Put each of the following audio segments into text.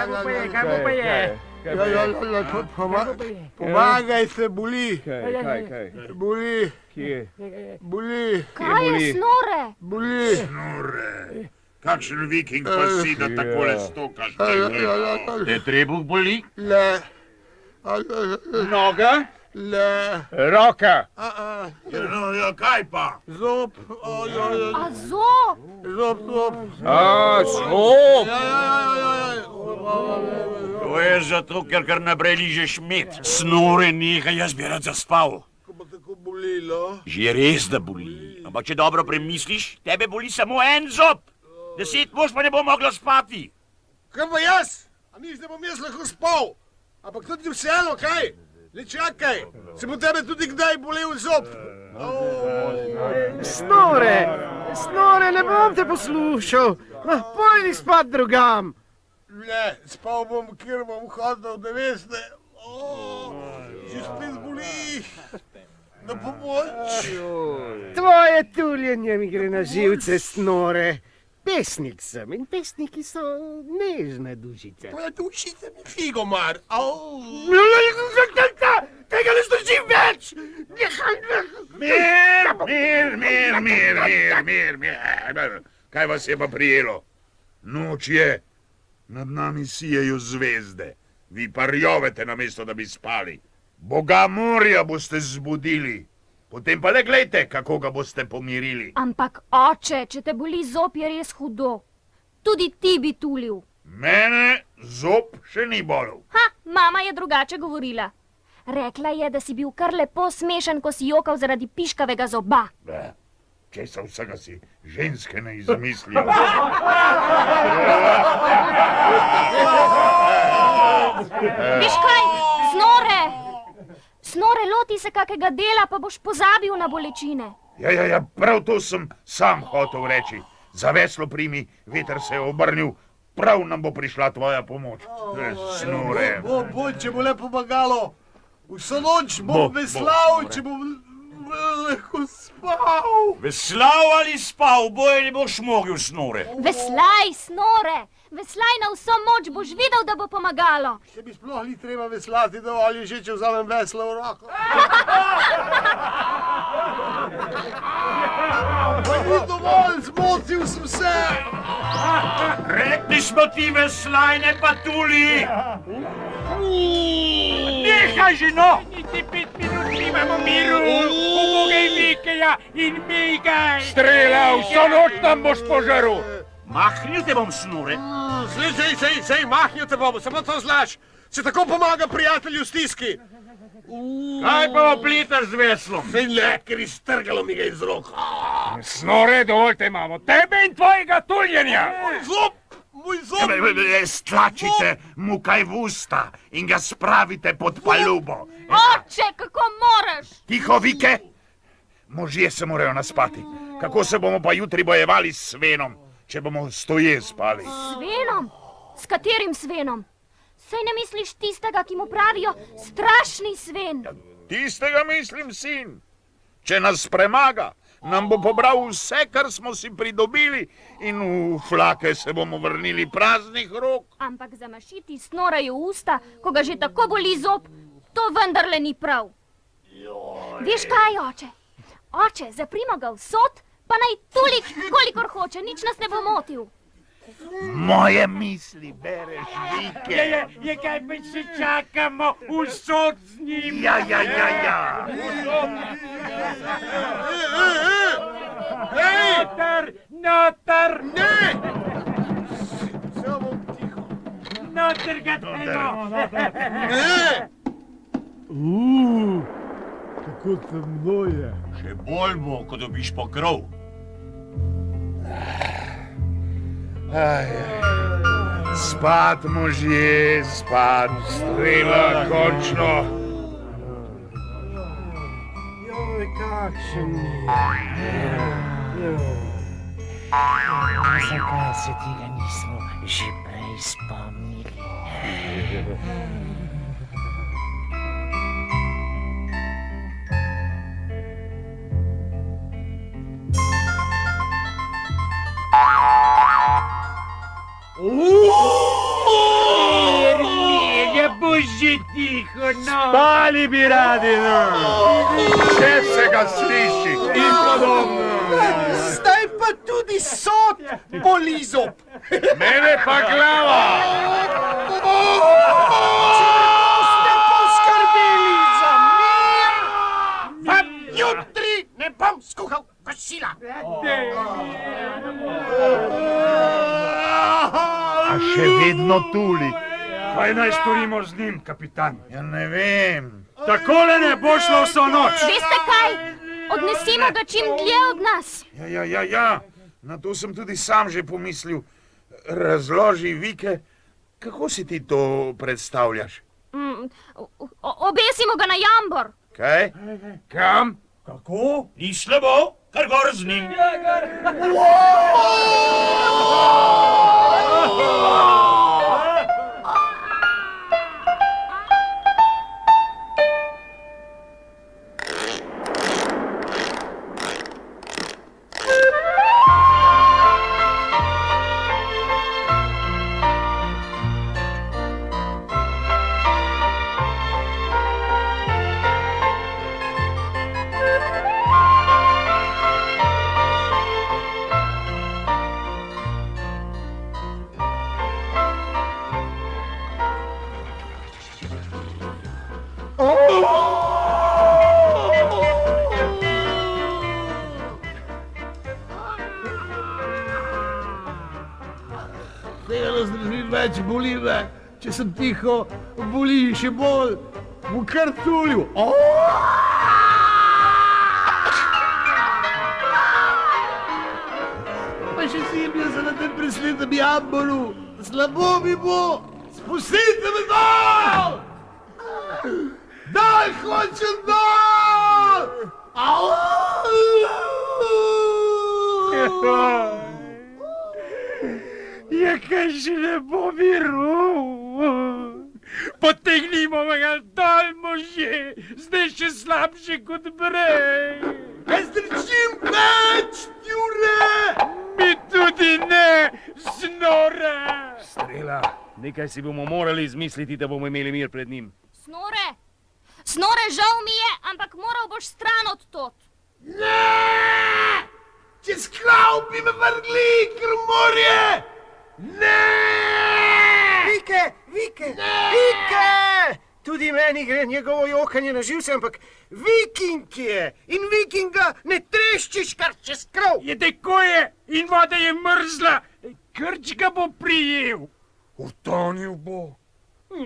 Kaj bo pa je? Pomagaj se, boli. Kaj? Boli. Kje? Boli. Kaj je, Snore? Boli. Snore. Kakšen viking pa si, da takole stokaš? Te trebuh boli? Le. Noga? Le. Roka? No, ja, kaj pa? Zob. A zob? Zob. Zob! To je zato, ker kar naprej ližeš med. Snore, nehaj, jaz bi rad zaspal. Ko bo tako bolilo. Že res, da boli. Ampak če dobro premisliš, tebe boli samo en zob. 10 mož pa ne bo moglo spati. Kaj pa jaz? A miš, da bom jaz lahko spal? Ampak tudi vseeno, kaj? Le čakaj, se bo tebe tudi kdaj bolel zob. Snore, ne bom te poslušal. Pojdi spat drugam. Ne, spal bom, kjer bom hodil, da veste. Že spet boli. Na pomoč. Tvoje tuljenje mi gre na živce, Snore. Pesnik sem in pesniki so nežne dušice. Tvoje dušice mi figo mar. Tega ne zdržim več! Mir. Kaj vas je pa prijelo? Noč je. Nad nami sijejo zvezde. Vi pa rjovete namesto, da bi spali. Boga morja boste zbudili. Potem pa le glejte, kako ga boste pomirili. Ampak oče, če te boli zob, je res hudo. Tudi ti bi tulil. Mene zob še ni bolel. Mama je drugače govorila. Rekla je, da si bil kar lepo smešen, ko si jokal zaradi piškavega zoba. Česa vsega si ženske ne izmislijo. Viš kaj, Snore, loti se kakega dela, pa boš pozabil na bolečine. Ja, prav to sem sam hotel reči. Za veslo primi, veter se je obrnil, prav nam bo prišla tvoja pomoč. Snore. Če bo le pomagalo. Vso noč bom veslal, če bom lahko spal. Veslal ali spal, boje ne boš mogel, Snore. Veslaj, Snore, veslaj na vso moč, boš videl, da bo pomagalo. Če bi sploh ni treba veslati, dovolj je že, če vzamem veslo v roko. Dovolj, zmotil sem se. Rekli smo ti veslaj, ne pa tuli. Nehaj že, no! Niti 5 minut nimamo miru, ubogaj Vikeja in migaj! Strela, vso noč nam boš požaril. Mahnil te bom, Snore. Sej, mahnil te bom, samo to znaš. Se tako pomaga prijatelju v stiski. Kaj pa oplitaš z veslom? Sej ne, ker iztrgalo mi ga iz rok. Snore, dovolj te imamo, tebe in tvojega tuljenja. Moj zob! Stlačite mu kaj v usta in ga spravite pod palubo. Oče, kako moraš? Tiho, Vike! Možje se morajo naspati. Kako se bomo pa jutri bojevali s Svenom, če bomo stoje spali? Svenom? S katerim Svenom? Sej ne misliš tistega, ki mu pravijo strašni Sven? Tistega mislim, sin. Če nas premaga, nam bo pobral vse, kar smo si pridobili in v flake se bomo vrnili praznih rok. Ampak zamašiti Snoraju usta, ko ga že tako boli zob, to vendarle ni prav. Veš kaj, oče? Oče, zaprimo ga v sod, pa naj tuli, kolikor hoče, nič nas ne bo motil. Moje misli bereš, Vike. Je kaj pa še čakamo v sod z njim? Ja. Noter! Ne! Samo tiho. Noter ga dajmo! Kako temno je. Še bolj bo, ko dobiš pokrov. Spat, možje, spat, strela, končno. Joj, kakšen Zakaj se tega nismo že prej spomnili? Budi tiho, no. Spali bi radi, no. Če se ga sliši in podobno. Zdaj pa tudi sod boli zob. Mene pa glava. Ste poskrbeli za mir, vam jutri ne bom skuhal kosila. A še vedno tuli. Kaj naj storimo z njim, kapitan? Ja ne vem. Takole ne bo šlo vso noč. Veste kaj? Odnesimo ga čim dlje od nas. Ja. Na to sem tudi sam že pomislil. Razloži, Vike, kako si ti to predstavljaš? Obesimo ga na jambor. Kaj? Kam? Kako? Ni slabo, kar gor z njim. Tega ne zdržim več, boli me. Če sem tiho, boli še bolj. V kar tulju. Pa še silja se na tem presletem jamboru. Slabo mi bo. Spustite me dol! Dol, hočem dol! Ja, kaj že ne bo miru. Potegnimo ga dol, možje. Zdaj še slabše kot prej. Ne zdržim več, Jure! Mi tudi ne, Snore. Strela, nekaj si bomo morali izmisliti, da bomo imeli mir pred njim. Snore, žal mi je, ampak moral boš stran od tot. Ne! Čez klav bi me vrgli, krmorje! Ne! Vike! Tudi meni gre njegovo jokanje na živce, ampak Viking je in Vikinga ne treščiš kar čez krov. Je tako je in voda je mrzla. Krč ga bo prijel. Utonil bo.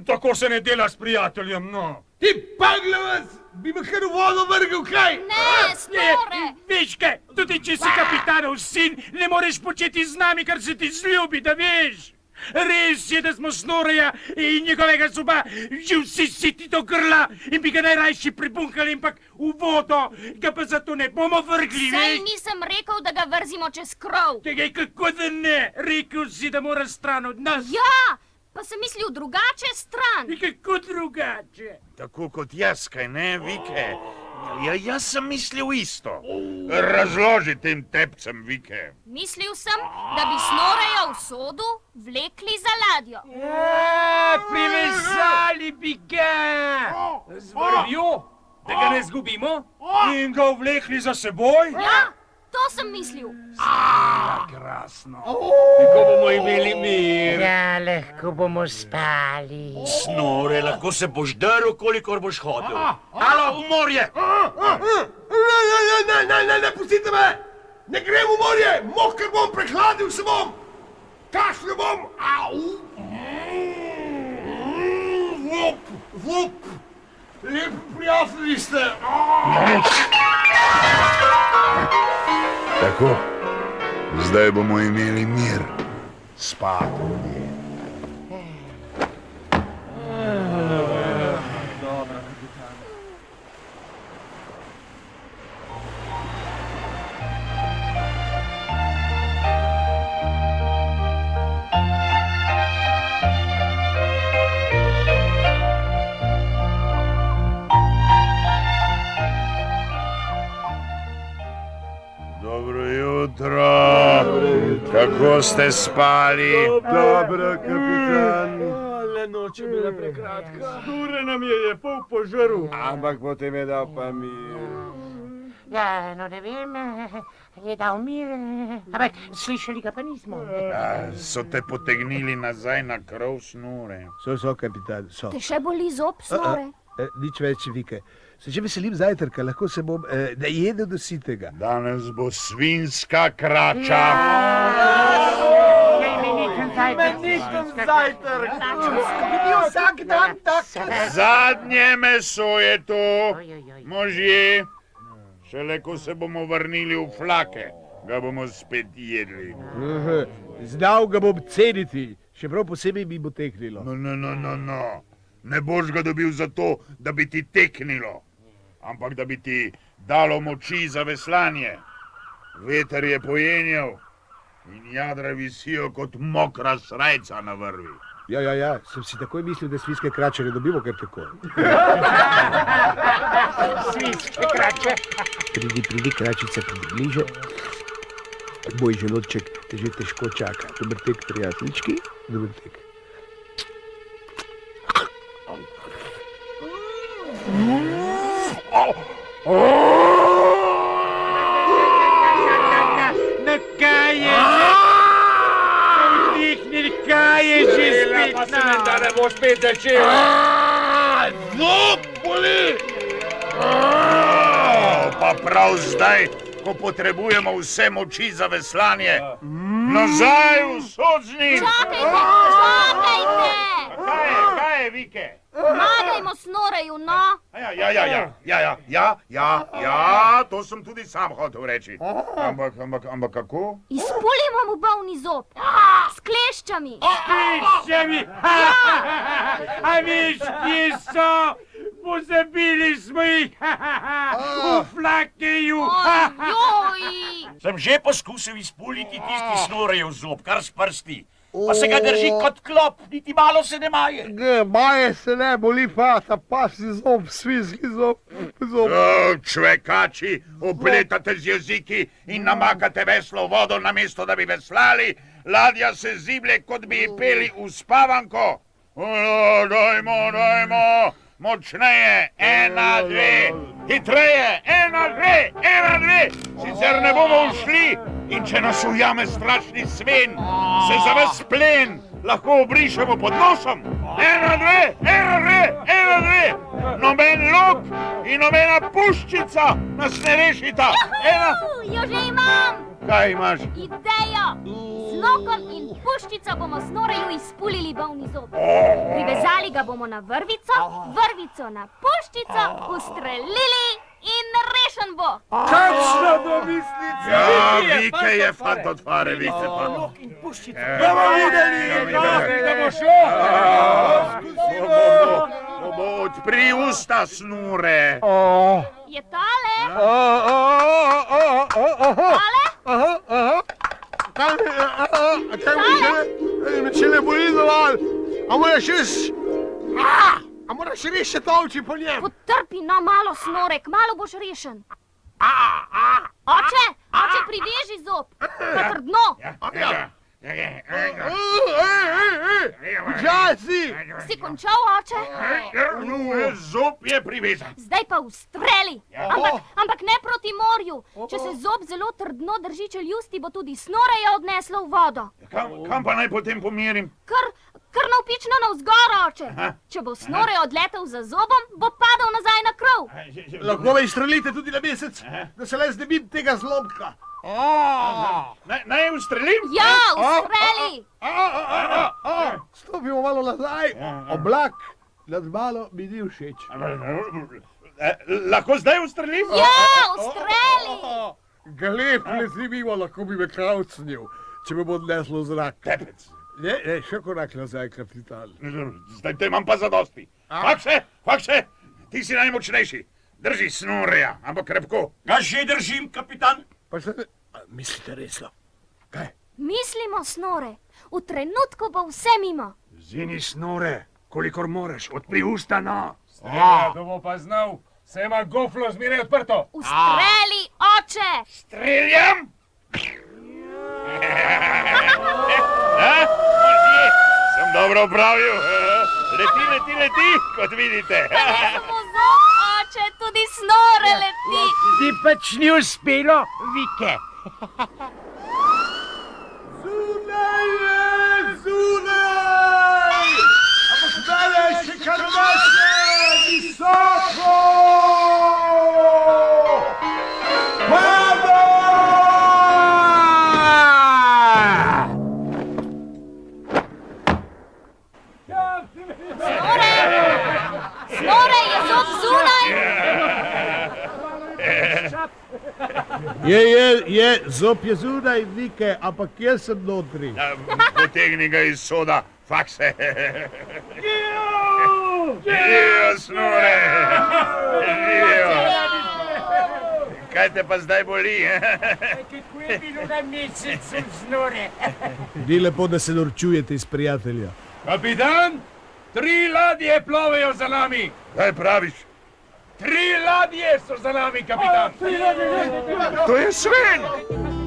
Tako se ne dela s prijateljem, no. Ti paglevac, bi me kar v vodo vrgel, kaj? Ne, Snore! Veš kaj, tudi če si kapitanov sin, ne moreš početi z nami, kar se ti zljubi, da veš. Res je, da smo Snoreja in njegovega zoba že vsi siti do grla in bi ga najrajši pribunkali, ampak v vodo ga pa zato ne bomo vrgli, Saj veš? nisem rekel, da ga vrzimo čez krov. Tega kako da ne, rekel si, da mora stran od nas. Ja, pa sem mislil drugače stran. In kako drugače? Tako kot jaz, kaj ne, Vike? Ja, jaz sem mislil isto. Razloži tem tepcem, Vike. Mislil sem, da bi Snoreja v sodu vlekli za ladjo. Privezali bi ga z vrvjo, da ga ne zgubimo in ga vlekli za seboj. Ja, to sem mislil. Krasno. Kako bomo imeli mir? Ja, lahko bomo spali. Snore, lahko se boš drl, kolikor boš hodil. Alo, v morje! Ne, pustite me! Ne grem v morje! Moker bom, prehladil se bom! Kašlju bom! Vup! Lepi prijatelji ste! Tako, zdaj bomo imeli mir. Spati. Dobro jutro. Kako ste spali? Dobro, kapitan. noč je bila prekratka. Snure nam je pol požrl. Ampak potem je dal pa mir. Ja, no ne vem, je dal mir, ampak slišali ga pa nismo. So te potegnili nazaj na krov, Snure? So, kapitan, so. Te še boli zob, snore? Nič več, Vike. Se že veselim zajtrka, lahko se bom najedel do sitega. Danes bo svinska krača. Imeniten zajtrk. Bi bil vsak dan tak. Zadnje meso je to, možje. Šele ko se bomo vrnili v flake, ga bomo spet jedli. Znal ga bom ceniti, še prav posebej mi bo teknilo. No. Ne boš ga dobil zato, da bi ti teknilo, ampak da bi ti dalo moči za veslanje. Veter je pojenjal in jadra visijo kot mokra srajca na vrvi. Ja, sem si takoj mislil, da svinske krače ne dobimo kar tako. Svinske krače. Pridi, kračica, pridi bliže. Moj želodček te že težko čaka. Dober tek, prijateljčki, dober tek. No kaj je že? Vdihni, kaj je že spet nam? Da ne bo spet začel. Zob boli! Pa prav zdaj, ko potrebujemo vse moči za veslanje. Nazaj v sodžnik! Čakajte! Kaj je, Vike? Pomagajmo snoreju, no! Ja, to sem tudi sam hotel reči. Ampak kako? Izpulimo mu bolni zob. S kleščami. Piščami! A veš, kje so? Pozabili smo jih! V flakeju! Ojoj! Sem že poskusil izpuliti tisti Snorejev zob, kar s prsti. Pa se ga drži kot klop, niti malo se ne maje. Maje se ne, boli pa, ta pasji zob, svinski zob. Čvekači, opletate z jeziki in namakate veslo vodo namesto, da bi veslali. Ladja se ziblje, kot bi ji peli v spavanko. Dajmo! Močneje, 1, 2, hitreje, 1, 2, sicer ne bomo ušli in če nas ujame strašni sven, se za ves plen lahko obrišemo pod nosom. 1, 2, noben lok in nobena puščica nas ne rešita. Jo že imam! Kaj imaš? Idejo! Z lokom in puščico bomo snoreju izpulili bolni zob. Privezali ga bomo na vrvico, vrvico na puščico, ustrelili in rešen bo. Kakšna domislica! Ja, Vike je fant od fare, Vike pa. Lok in puščica. Bomo videli! Da bo šlo! Odpri usta, Snure. Je tale? Aha. Kaj me še ne boli dovolj? A moraš res še tolči po njem? Potrpi no malo, snorek, malo boš rešen. Oče, priveži zob, pa trdno. Počasi! Si končal, oče? Zob je privezan. Zdaj pa ustreli. Ampak ne proti morju. Če se zob zelo trdno drži čeljusti, bo tudi snoreja odneslo v vodo. Kam pa naj potem pomerim? Kar navpično navzgor, oče. Če bo snorej odletel za zobom, bo padel nazaj na krov. Lahko me izstrelite tudi na mesec, da se le znebim tega zlomka. Naj ustrelim? Ja, ustreli! Stopimo malo nazaj. Oblak nad malo mi ni všeč. Lahko zdaj ustrelim? Ja, ustreli! Galeb leti mimo, lahko bi me kravcnil, če me bo odneslo v zrak. Tepec. Ne, še korak nazaj, kapitan. Zdaj te imam pa zadosti. Fakse, ti si najmočnejši. Drži Snoreja, ampak krepko. Ga že držim, kapitan. Pa se ne... Mislite resno? Kaj? Mislimo, snore. V trenutku bo vse mimo. Zini, Snore, kolikor moreš, odpri usta, no. Strelja, to bo pa znal. Se ima goflo zmeraj odprto. Ustreli, oče! Streljam! Sem dobro opravil. Leti, kot vidite. Samo zob, oče, tudi snore leti. Ti pač ni uspelo, Vike. Zunaj je, zunaj! Ampak zdaj še kar naše, visoko! Pada! Snore, je zob zunaj. Je, zob je zunaj, Vike, ampak jaz sem notri. Potegni ga iz soda, fakse. Živijo, snore. Živijo. Kaj te pa zdaj boli? Kako je bilo na mesecu, snore? Ni lepo, da se norčujete iz prijatelja. Kapitan, 3 ladje plovejo za nami. Kaj praviš? 3 ladje so za nami, kapitan. To je Sven!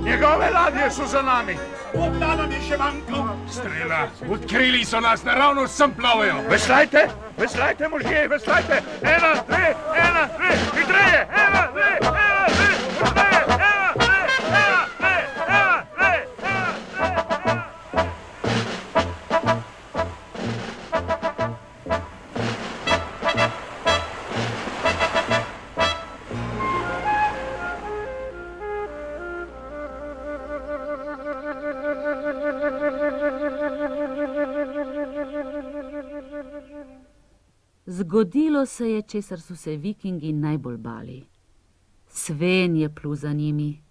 Njegove ladje so za nami. Odda nam je še manjkal. Strela, odkrili so nas, naravno sem plovejo. Veslajte, možje, veslajte. 1, 2, 1, 2, hitreje, 1, 2, 1, 2, hitreje, 1, 2, 1, 2, 1, 2, 1, 2. Zgodilo se je, česar so se vikingi najbolj bali. Sven je plul za njimi.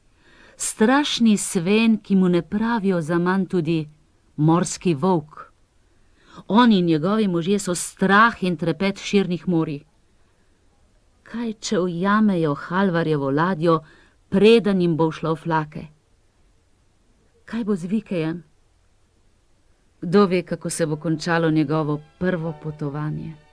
Strašni Sven, ki mu ne pravijo zaman tudi morski volk. On in njegovi možje so strah in trepet širnih morij. Kaj, če ujamejo Halvarjevo ladjo, preden jim bo šlo v flake? Kaj bo z Vikejem? Kdo ve, kako se bo končalo njegovo prvo potovanje?